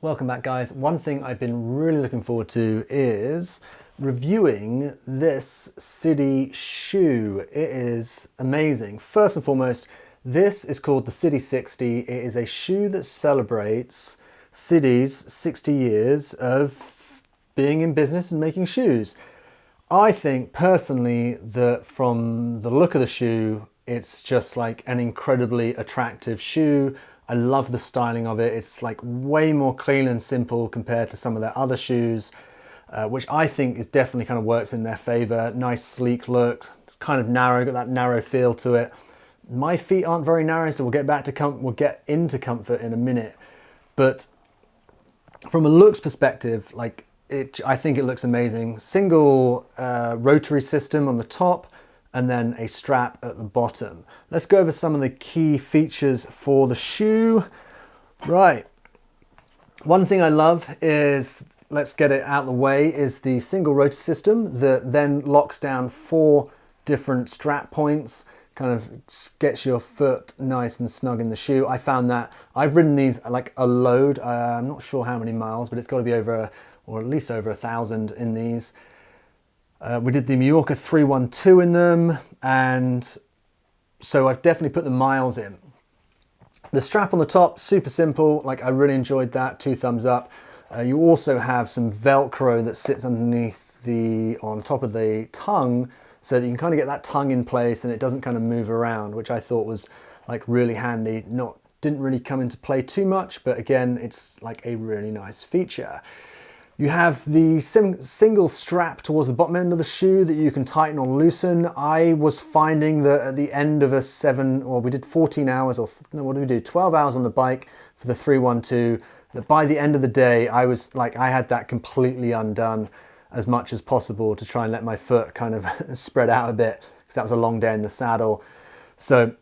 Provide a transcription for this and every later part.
Welcome back, guys. One thing I've been really looking forward to is reviewing this Sidi shoe. It is amazing. First and foremost, this is called the Sidi 60. It is a shoe that celebrates Sidi's 60 years of being in business and making shoes. I think personally that from the look of the shoe, it's just like an incredibly attractive shoe. I love the styling of it. It's like way more clean and simple compared to some of their other shoes, which I think is definitely kind of works in their favor. Nice sleek look, it's kind of narrow, got that narrow feel to it. My feet aren't very narrow, so we'll get into comfort in a minute. But from a looks perspective, I think it looks amazing. Single rotary system on the top, and then a strap at the bottom. Let's go over some of the key features for the shoe. Right, one thing I love is, let's get it out of the way, is the single rotor system that then locks down 4 different strap points, kind of gets your foot nice and snug in the shoe. I found that I've ridden these like a load. I'm not sure how many miles, but it's got to be over, or at least over 1,000 in these. We did the Mallorca 312 in them, and so I've definitely put the miles in. The strap on the top, super simple, like I really enjoyed that, 2 thumbs up. You also have some Velcro that sits underneath on top of the tongue, so that you can kind of get that tongue in place and it doesn't kind of move around, which I thought was like really handy. Didn't really come into play too much, but again, it's like a really nice feature. You have the single strap towards the bottom end of the shoe that you can tighten or loosen. I was finding that at the end of we did 14 hours, or no, what did we do? 12 hours on the bike for the 312, that by the end of the day, I had that completely undone as much as possible to try and let my foot kind of spread out a bit, because that was a long day in the saddle. So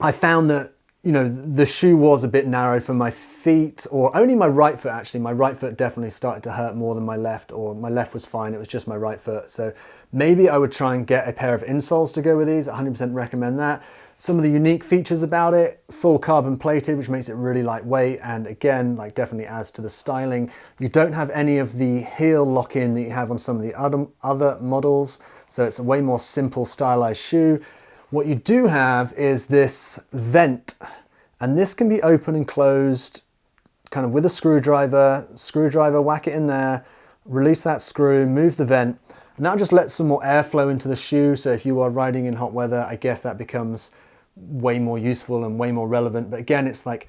I found that, you know, the shoe was a bit narrow for my feet, or only my right foot actually. My right foot definitely started to hurt more than my left, or my left was fine, it was just my right foot. So maybe I would try and get a pair of insoles to go with these. 100% recommend that. Some of the unique features about it: full carbon plated, which makes it really lightweight, and again, like definitely adds to the styling. You don't have any of the heel lock-in that you have on some of the other models, so it's a way more simple stylized shoe. What you do have is this vent, and this can be open and closed kind of with a screwdriver, whack it in there, release that screw, move the vent, and that'll just let some more airflow into the shoe. So if you are riding in hot weather, I guess that becomes way more useful and way more relevant. But again, it's like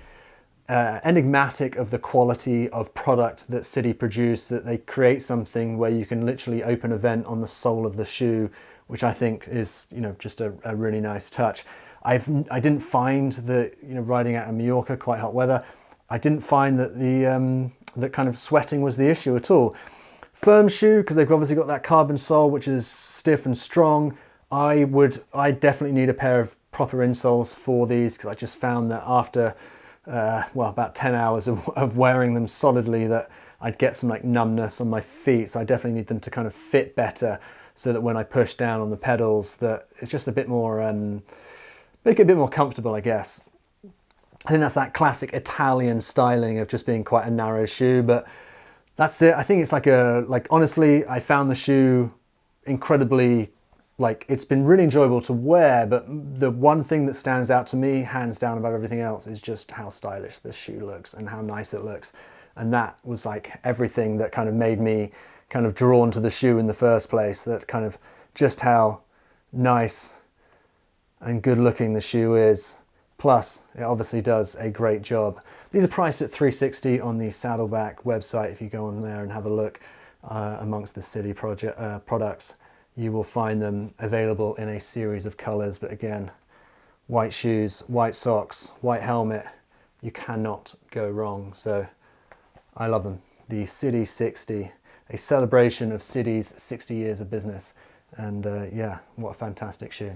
enigmatic of the quality of product that Sidi produce, that they create something where you can literally open a vent on the sole of the shoe, which I think is, you know, just a really nice touch. I didn't find that, you know, riding out in Mallorca, quite hot weather, I didn't find that that kind of sweating was the issue at all. Firm shoe, because they've obviously got that carbon sole, which is stiff and strong. I definitely need a pair of proper insoles for these, because I just found that after about 10 hours of wearing them solidly, that I'd get some like numbness on my feet. So I definitely need them to kind of fit better, so that when I push down on the pedals, that it's just a bit more, make it a bit more comfortable, I guess. I think that's that classic Italian styling of just being quite a narrow shoe, but that's it. I think it's honestly, I found the shoe incredibly, it's been really enjoyable to wear, but the one thing that stands out to me, hands down above everything else, is just how stylish this shoe looks and how nice it looks. And that was like everything that kind of made me kind of drawn to the shoe in the first place, that kind of just how nice and good looking the shoe is. Plus, it obviously does a great job. These are priced at $360 on the Saddleback website. If you go on there and have a look amongst the Sidi products, you will find them available in a series of colors. But again, white shoes, white socks, white helmet, you cannot go wrong. So I love them. The Sidi 60, a celebration of Sidi's 60 years of business. And yeah, what a fantastic shoe.